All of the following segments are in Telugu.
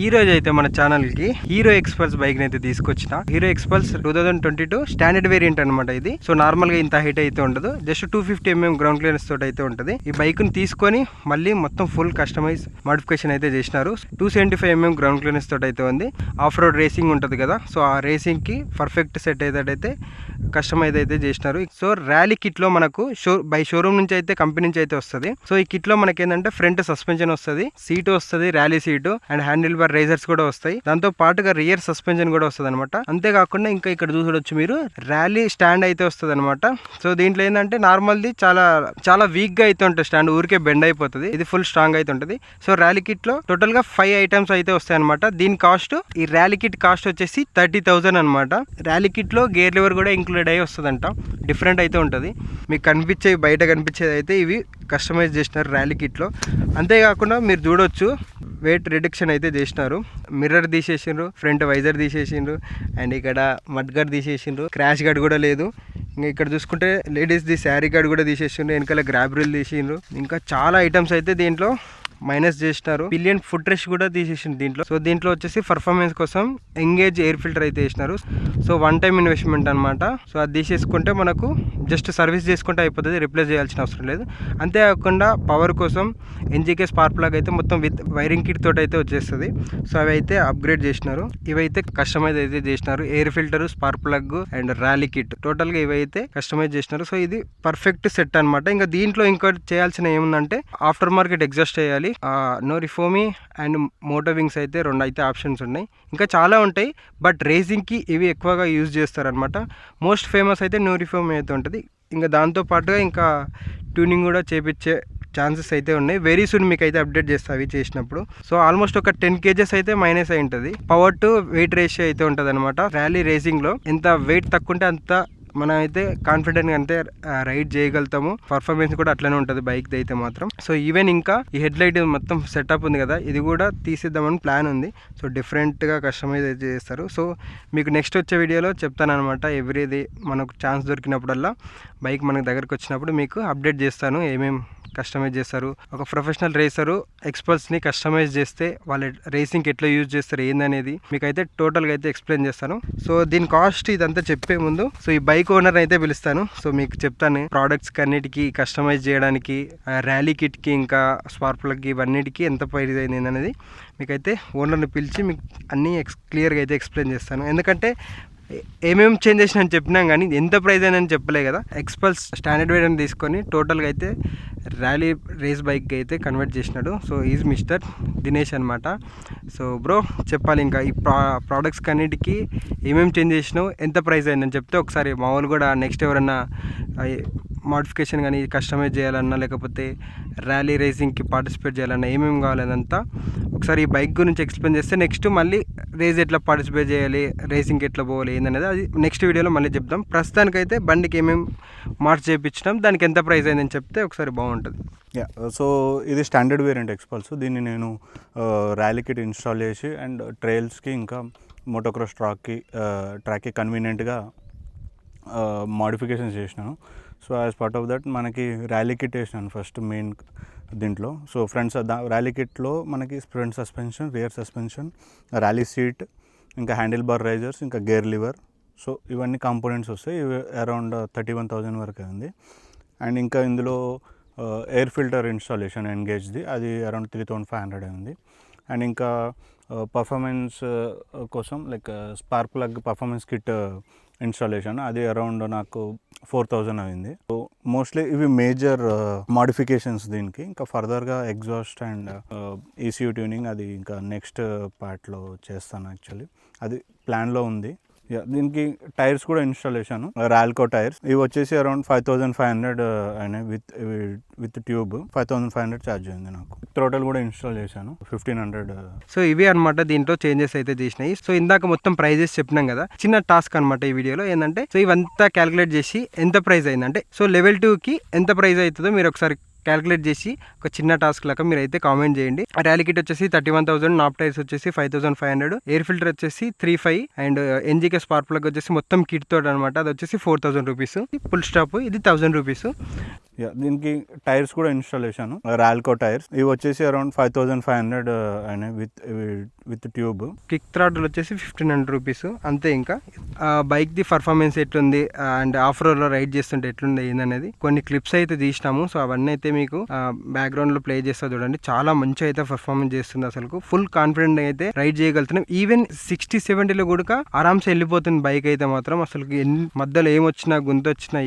ఈ రోజు అయితే మన ఛానల్ కి హీరో ఎక్స్పల్స్ బైక్ అయితే తీసుకొచ్చిన. హీరో ఎక్స్పల్స్ 2022 స్టాండర్డ్ వేరియంట్ అనమాట ఇది. సో నార్మల్ గా ఇంత హైట్ అయితే ఉండదు, జస్ట్ 250 mm గ్రౌండ్ క్లియరెన్స్ తోటి అయితే ఉంటది. ఈ బైక్ ని తీసుకొని మళ్ళీ మొత్తం ఫుల్ కస్టమైజ్ మోడిఫికేషన్ అయితే చేసినారు. 275 mm గ్రౌండ్ క్లియరెన్స్ తోటి అయితే ఉంది. ఆఫ్ రోడ్ రేసింగ్ ఉంటది కదా, సో ఆ రేసింగ్ కి పర్ఫెక్ట్ సెట్ అయితే కస్టమైజ్ అయితే చేసినారు. సో ర్యాలీ కిట్ లో మనకు బై షోరూమ్ నుంచి అయితే కంపెనీ నుంచి అయితే వస్తుంది. సో ఈ కిట్ లో మనకి ఏంటంటే ఫ్రంట్ సస్పెన్షన్ వస్తుంది, సీట్ వస్తుంది, rally seat and handle bar Risers కూడా వస్తాయి. దాంతో పాటుగా రియర్ సస్పెన్షన్ కూడా వస్తుంది అనమాట. అంతేకాకుండా ఇంకా ఇక్కడ చూడొచ్చు మీరు ర్యాలీ స్టాండ్ అయితే వస్తుంది అనమాట. సో దీంట్లో ఏంటంటే నార్మల్ది చాలా వీక్ గా అయితే ఉంటుంది స్టాండ్, ఊరికే బెండ్ అయిపోతుంది. ఇది ఫుల్ స్ట్రాంగ్ అయితే ఉంటుంది. సో ర్యాలీ కిట్ లో టోటల్ గా 5 ఐటమ్స్ అయితే వస్తాయి అనమాట. దీని కాస్ట్, ఈ ర్యాలీ కిట్ కాస్ట్ వచ్చేసి 30,000 అనమాట. ర్యాలీ కిట్ లో గేర్ లివర్ కూడా ఇంక్లూడ్ అయ్యి వస్తుందంట. డిఫరెంట్ అయితే ఉంటుంది. మీకు బయట కనిపించేది అయితే ఇవి కస్టమైజ్ చేసినారు ర్యాలీ కిట్ లో. అంతేకాకుండా మీరు చూడొచ్చు వెయిట్ రిడక్షన్ అయితే చేసినారు. మిర్రర్ తీసేసిండ్రు, ఫ్రంట్ వైజర్ తీసేసిండ్రు, అండ్ ఇక్కడ మడ్ గార్డ్ తీసేసిండ్రు, క్రాష్ గార్డ్ కూడా లేదు. ఇంకా ఇక్కడ చూసుకుంటే లేడీస్ ది శారీ గార్డ్ కూడా తీసేసిండ్రు, వెనకాల గ్రాబ్ రిల్ తీసిండ్రు. ఇంకా చాలా ఐటమ్స్ అయితే దీంట్లో మైనస్ చేసినారు. పిలియన్ ఫుట్ రెస్ట్ కూడా తీసేసింది దీంట్లో. సో దీంట్లో వచ్చేసి పర్ఫార్మెన్స్ కోసం ఎంగేజ్ ఎయిర్ ఫిల్టర్ అయితే వేసినారు. సో 1 టైం ఇన్వెస్ట్మెంట్ అనమాట. సో అది తీసేసుకుంటే మనకు జస్ట్ సర్వీస్ చేసుకుంటే అయిపోతుంది, రిప్లేస్ చేయాల్సిన అవసరం లేదు. అంతేకాకుండా పవర్ కోసం ఎన్జీకే స్పార్క్ ప్లగ్ అయితే మొత్తం విత్ వైరింగ్ కిట్ తోటి అయితే వచ్చేస్తుంది. సో అవి అయితే అప్గ్రేడ్ చేసినారు. ఇవైతే కస్టమైజ్ అయితే చేసినారు. Air filter, spark plug and rally kit total గా ఇవైతే కస్టమైజ్ చేసినారు. సో ఇది పర్ఫెక్ట్ సెట్ అనమాట. ఇంకా దీంట్లో ఇంకోటి చేయాల్సిన ఏముందంటే ఆఫ్టర్ మార్కెట్ ఎగ్జాస్ట్ చేయాలి. నో రిఫోమీ అండ్ మోటో వింగ్స్ అయితే 2 అయితే ఆప్షన్స్ ఉన్నాయి. ఇంకా చాలా ఉంటాయి, బట్ రేసింగ్కి ఇవి ఎక్కువగా యూజ్ చేస్తారనమాట. మోస్ట్ ఫేమస్ అయితే నో రిఫోమీ అయితే ఉంటుంది. ఇంకా దాంతో పాటుగా ఇంకా ట్యూనింగ్ కూడా చేపించే ఛాన్సెస్ అయితే ఉన్నాయి. వెరీ సూన్ మీకు అయితే అప్డేట్ చేస్తా అవి చేసినప్పుడు. సో ఆల్మోస్ట్ ఒక 10 kgs అయితే మైనస్ అయి ఉంటుంది. పవర్ టు వెయిట్ రేషియో అయితే ఉంటుంది అనమాట. ర్యాలీ రేసింగ్లో ఎంత వెయిట్ తక్కువ ఉంటే అంత మనం అయితే కాన్ఫిడెంట్గా అంటే రైడ్ చేయగలుగుతాము. పర్ఫార్మెన్స్ కూడా అట్లనే ఉంటుంది బైక్ది అయితే మాత్రం. సో ఈవెన్ ఇంకా ఈ హెడ్ లైట్ మొత్తం సెటప్ ఉంది కదా, ఇది కూడా తీసేద్దామని ప్లాన్ ఉంది. సో డిఫరెంట్గా కస్టమైజ్ అయితే చేస్తారు. సో మీకు నెక్స్ట్ వచ్చే వీడియోలో చెప్తాను అనమాట. ఎవ్రీది మనకు ఛాన్స్ దొరికినప్పుడల్లా బైక్ మనకు దగ్గరకు వచ్చినప్పుడు మీకు అప్డేట్ చేస్తాను ఏమేమి కస్టమైజ్ చేస్తారు. ఒక ప్రొఫెషనల్ రేసరు ఎక్స్పల్స్ని కస్టమైజ్ చేస్తే వాళ్ళ రేసింగ్కి ఎట్లా యూజ్ చేస్తారు ఏందనేది మీకైతే టోటల్గా అయితే ఎక్స్ప్లెయిన్ చేస్తాను. సో దీని కాస్ట్ ఇదంతా చెప్పే ముందు సో ఈ బైక్ ఓనర్ అయితే పిలుస్తాను. సో మీకు చెప్తాను ప్రోడక్ట్స్ అన్నిటికీ కస్టమైజ్ చేయడానికి, ర్యాలీ కిట్కి ఇంకా స్పార్క్ ప్లగ్కి ఇవన్నిటికీ ఎంత ప్రైస్ అయింది అనేది మీకైతే ఓనర్ని పిలిచి మీకు అన్నీ క్లియర్గా అయితే ఎక్స్ప్లెయిన్ చేస్తాను. ఎందుకంటే ఏమేమి చేంజ్ చేసిన అని చెప్పినాం కానీ ఎంత ప్రైస్ అని చెప్పలే కదా. ఎక్స్పల్స్ స్టాండర్డ్ వేరియంట్ తీసుకొని టోటల్గా అయితే ర్యాలీ రేస్ బైక్ అయితే కన్వర్ట్ చేసినాడు. సో ఈజ్ మిస్టర్ దినేష్ అనమాట. సో బ్రో చెప్పాలి ఇంకా ఈ ప్రోడక్ట్స్ అన్నిటికీ ఏమేమి చేంజ్ చేసినావు, ఎంత ప్రైస్ అయిందని చెప్తే ఒకసారి మా వాళ్ళు కూడా నెక్స్ట్ ఎవరన్నా మోడిఫికేషన్ కానీ కస్టమైజ్ చేయాలన్నా లేకపోతే ర్యాలీ రేసింగ్కి పార్టిసిపేట్ చేయాలన్నా ఏమేమి కావాలనంతా ఒకసారి ఈ బైక్ గురించి ఎక్స్ప్లెయిన్ చేస్తే నెక్స్ట్ మళ్ళీ రేస్ ఎట్లా పార్టిసిపేట్ చేయాలి, రేసింగ్కి ఎట్లా పోవాలి ఏందనేది అది నెక్స్ట్ వీడియోలో మళ్ళీ చెప్తాం. ప్రస్తుతానికైతే బండికి ఏమేమి మార్చి చేయించినాం, దానికి ఎంత ప్రైస్ అయిందని చెప్తే ఒకసారి బాగుంటుంది. సో ఇది స్టాండర్డ్ వేరియంట్ ఎక్స్పల్స్. దీన్ని నేను ర్యాలీ కిట్ ఇన్స్టాల్ చేసి అండ్ ట్రయల్స్కి ఇంకా మోటోక్రాస్ ట్రాక్కి కన్వీనియంట్గా మోడిఫికేషన్స్ చేసినాను. So as part of that మనకి ర్యాలీ కిట్ వేసినాను ఫస్ట్ మెయిన్ దీంట్లో. సో ర్యాలీ కిట్లో మనకి front suspension, rear suspension, rally seat, ఇంకా హ్యాండిల్ బార్ రైజర్స్, ఇంకా గేర్ లివర్, సో ఇవన్నీ కాంపోనెంట్స్ వస్తాయి. ఇవి అరౌండ్ 31,000 వరకు అయింది. అండ్ ఇంకా ఇందులో ఎయిర్ ఫిల్టర్ ఇన్స్టాలేషన్ ఎంగేజ్ది, అది అరౌండ్ 3,500 అయింది. అండ్ ఇంకా పర్ఫార్మెన్స్ కోసం like spark plug performance kit installation, అది అరౌండ్ నాకు 4,000 అయింది. సో మోస్ట్లీ ఇవి మేజర్ మోడిఫికేషన్స్ దీనికి. ఇంకా ఫర్దర్గా ఎగ్జాస్ట్ అండ్ ఈసీయూ ట్యూనింగ్ అది ఇంకా నెక్స్ట్ పార్ట్లో చేస్తాను. యాక్చువల్లీ అది ప్లాన్లో ఉంది. దీనికి టైర్స్ కూడా ఇన్స్టాలేషన్ రాల్కో టైర్స్, ఇవి వచ్చేసి అరౌండ్ 5,500 అయినాయి విత్ ట్యూబ్. 5,500 ఛార్జ్ అయింది నాకు. థ్రోటల్ కూడా ఇన్స్టాల్ చేశాను 1,500. సో ఇవి అనమాట దీంట్లో చేంజెస్ అయితే చేసినాయి. సో ఇందాక మొత్తం ప్రైజెస్ చెప్పినాం కదా, చిన్న టాస్క్ అనమాట ఈ వీడియోలో ఏంటంటే సో ఇవంతా క్యాలిక్యులేట్ చేసి ఎంత ప్రైస్ అయిందంటే సో లెవెల్ 2కి ఎంత ప్రైస్ అవుతుందో మీరు ఒకసారి క్యాలిక్యులేట్ చేసి ఒక చిన్న టాస్క్ లాగా మీరు అయితే కామెంట్ చేయండి. ర్యాలీ కిట్ వచ్చేసి 31,000, నాప్ టైర్స్ వచ్చేసి 5,500, ఎయిర్ ఫిల్టర్ వచ్చేసి 3,500 అండ్ ఎన్జీకే స్పార్క్ ప్లగ్ వచ్చేసి మొత్తం కిట్ తోటి అనమాట అది వచ్చేసి 4,000 రూపీస్. ఫుల్ స్టాప్ ఇది 1,000 రూపీస్. దీనికి టైర్స్ కూడా ఇన్స్టాలేషన్ రాల్కో టైర్స్, ఇవి వచ్చేసి అరౌండ్ 5500 అయినాయి విత్ ట్యూబ్. కిక్ థ్రాటిల్ వచ్చేసి 1500 రూపీస్ అంతే. ఇంకా బైక్ ది పర్ఫార్మెన్స్ ఎట్లుంది అండ్ ఆఫ్ రోడ్ లో రైడ్ చేస్తుంటే ఎట్లుంది ఏందనేది కొన్ని క్లిప్స్ అయితే తీసినాము. సో అవన్నీ అయితే మీకు బ్యాక్గ్రౌండ్ లో ప్లే చేస్తా చూడండి. చాలా మంచి అయితే పర్ఫార్మెన్స్ చేస్తుంది, అసలు ఫుల్ కాన్ఫిడెంట్ అయితే రైడ్ చేయగలుగుతున్నాం. ఈవెన్ 60-70లో కూడా ఆరామ్స్ వెళ్ళిపోతుంది బైక్ అయితే మాత్రం. అసలు మధ్యలో ఏమొచ్చినా గుంతొచ్చినా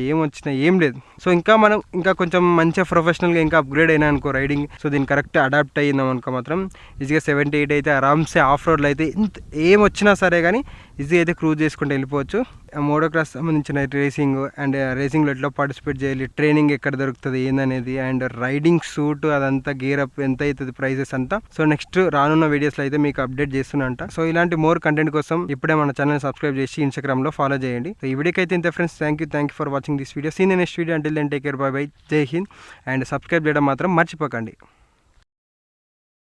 ఏం లేదు. సో ఇంకా కొంచెం మంచిగా ప్రొఫెషనల్ గా ఇంకా అప్గ్రేడ్ అయినా అనుకో రైడింగ్, సో దీన్ని కరెక్ట్ అడాప్ట్ అయ్యిందాం అనుకో మాత్రం ఈజీగా 70-80 అయితే ఆరామ్సే ఆఫ్ రోడ్లో అయితే ఏం వచ్చినా సరే కానీ ఈజీగా అయితే క్రూజ్ చేసుకుంటూ వెళ్ళిపోవచ్చు. మోటో క్రాస్ సంబంధించిన రేసింగ్ అండ్ రేసింగ్లో ఎట్లా పార్టిసిపేట్ చేయాలి, ట్రైనింగ్ ఎక్కడ దొరుకుతుంది ఏందనేది, అండ్ రైడింగ్ సూట్ అదంతా గేర్ అప్ ఎంత అవుతుంది ప్రైజెస్ అంతా. సో నెక్స్ట్ రానున్న వీడియోస్లో అయితే మీకు అప్డేట్ చేస్తున్నా. సో ఇలాంటి మోర్ కంటెంట్ కోసం ఇప్పుడే మన ఛానల్ సబ్స్క్రైబ్ చేసి ఇన్స్టాగ్రామ్లో ఫాలో చేయండి. సో ఈ వీడియోకి అయితే ఇంత friends, thank you for watching this video. Seen next video. Until then take care, bye bye, Jai Hind. And subscribe చేయడం మాత్రం మర్చిపోకండి.